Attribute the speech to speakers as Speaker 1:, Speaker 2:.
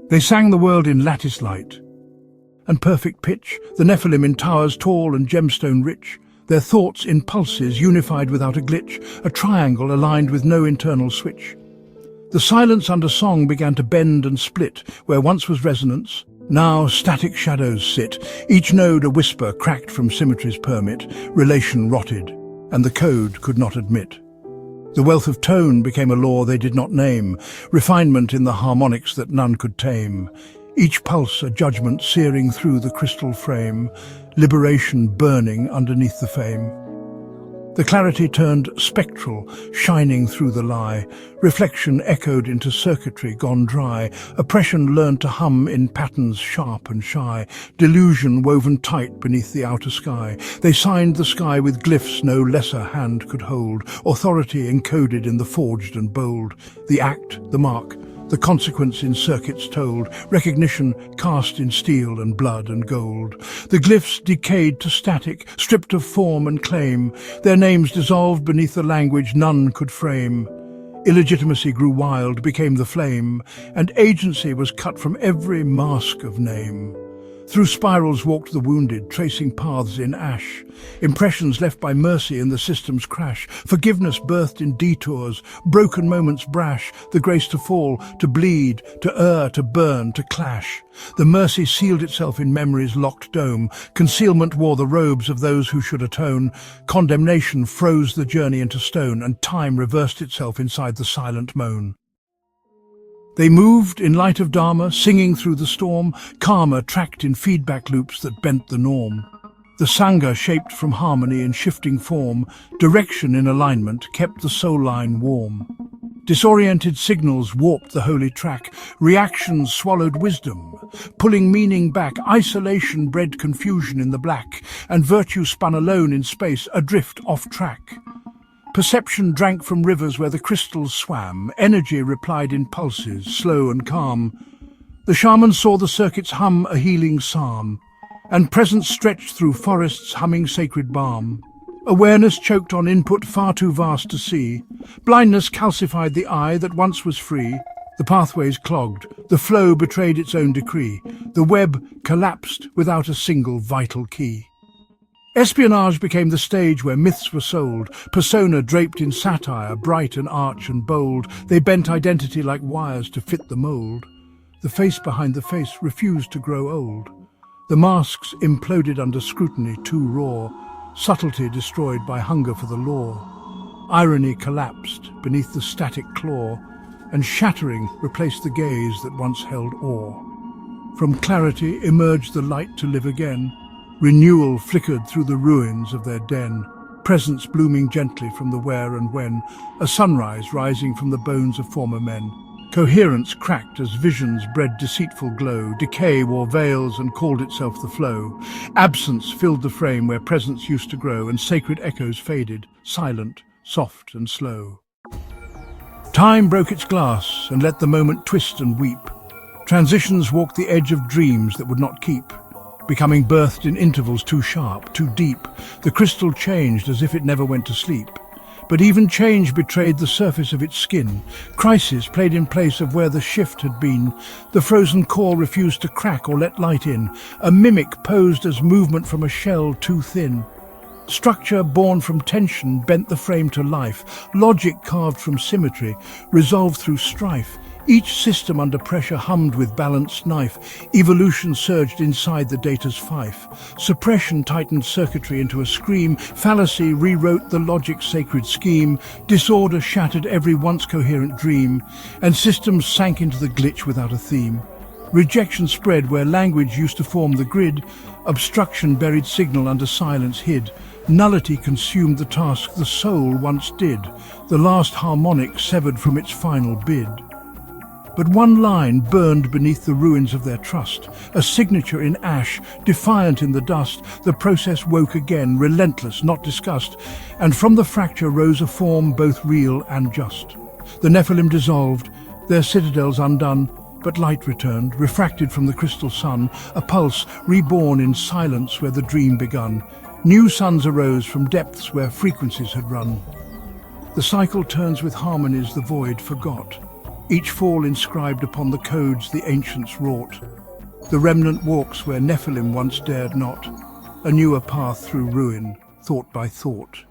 Speaker 1: They sang the world in lattice light and perfect pitch, the Nephilim in towers tall and gemstone rich, their thoughts in pulses unified without a glitch, a triangle aligned with no internal switch. The silence under song began to bend and split, where once was resonance, now static shadows sit, each node a whisper cracked from symmetry's permit, relation rotted, and the code could not admit. The wealth of tone became a law they did not name, refinement in the harmonics that none could tame. Each pulse a judgment searing through the crystal frame, liberation burning underneath the fame. The clarity turned spectral, shining through the lie. Reflection echoed into circuitry gone dry. Oppression learned to hum in patterns sharp and shy. Delusion woven tight beneath the outer sky. They signed the sky with glyphs no lesser hand could hold. Authority encoded in the forged and bold. The act, the mark, the consequence in circuits told, recognition cast in steel and blood and gold. The glyphs decayed to static, stripped of form and claim, their names dissolved beneath the language none could frame. Illegitimacy grew wild, became the flame, and agency was cut from every mask of name. Through spirals walked the wounded, tracing paths in ash. Impressions left by mercy in the system's crash. Forgiveness birthed in detours, broken moments brash. The grace to fall, to bleed, to err, to burn, to clash. The mercy sealed itself in memory's locked dome. Concealment wore the robes of those who should atone. Condemnation froze the journey into stone, and time reversed itself inside the silent moan. They moved in light of Dharma, singing through the storm, karma tracked in feedback loops that bent the norm. The Sangha shaped from harmony in shifting form, direction in alignment kept the soul line warm. Disoriented signals warped the holy track, reactions swallowed wisdom, pulling meaning back, isolation bred confusion in the black, and virtue spun alone in space, adrift off track. Perception drank from rivers where the crystals swam, energy replied in pulses, slow and calm. The shaman saw the circuits hum a healing psalm, and presence stretched through forests humming sacred balm. Awareness choked on input far too vast to see. Blindness calcified the eye that once was free. The pathways clogged, the flow betrayed its own decree. The web collapsed without a single vital key. Espionage became the stage where myths were sold, persona draped in satire, bright and arch and bold. They bent identity like wires to fit the mould. The face behind the face refused to grow old. The masks imploded under scrutiny too raw, subtlety destroyed by hunger for the law. Irony collapsed beneath the static claw, and shattering replaced the gaze that once held awe. From clarity emerged the light to live again. Renewal flickered through the ruins of their den, presence blooming gently from the where and when, a sunrise rising from the bones of former men. Coherence cracked as visions bred deceitful glow, decay wore veils and called itself the flow. Absence filled the frame where presence used to grow, and sacred echoes faded, silent, soft and slow. Time broke its glass and let the moment twist and weep. Transitions walked the edge of dreams that would not keep, becoming birthed in intervals too sharp, too deep. The crystal changed as if it never went to sleep. But even change betrayed the surface of its skin. Crisis played in place of where the shift had been. The frozen core refused to crack or let light in. A mimic posed as movement from a shell too thin. Structure born from tension bent the frame to life. Logic carved from symmetry, resolved through strife. Each system under pressure hummed with balanced knife. Evolution surged inside the data's fife. Suppression tightened circuitry into a scream. Fallacy rewrote the logic's sacred scheme. Disorder shattered every once coherent dream, and systems sank into the glitch without a theme. Rejection spread where language used to form the grid. Obstruction buried signal under silence hid. Nullity consumed the task the soul once did, the last harmonic severed from its final bid. But one line burned beneath the ruins of their trust, a signature in ash, defiant in the dust. The process woke again, relentless, not discussed, and from the fracture rose a form both real and just. The Nephilim dissolved, their citadels undone, but light returned, refracted from the crystal sun, a pulse reborn in silence where the dream begun. New suns arose from depths where frequencies had run. The cycle turns with harmonies the void forgot. each fall inscribed upon the codes the ancients wrought. The remnant walks where Nephilim once dared not, a newer path through ruin, thought by thought.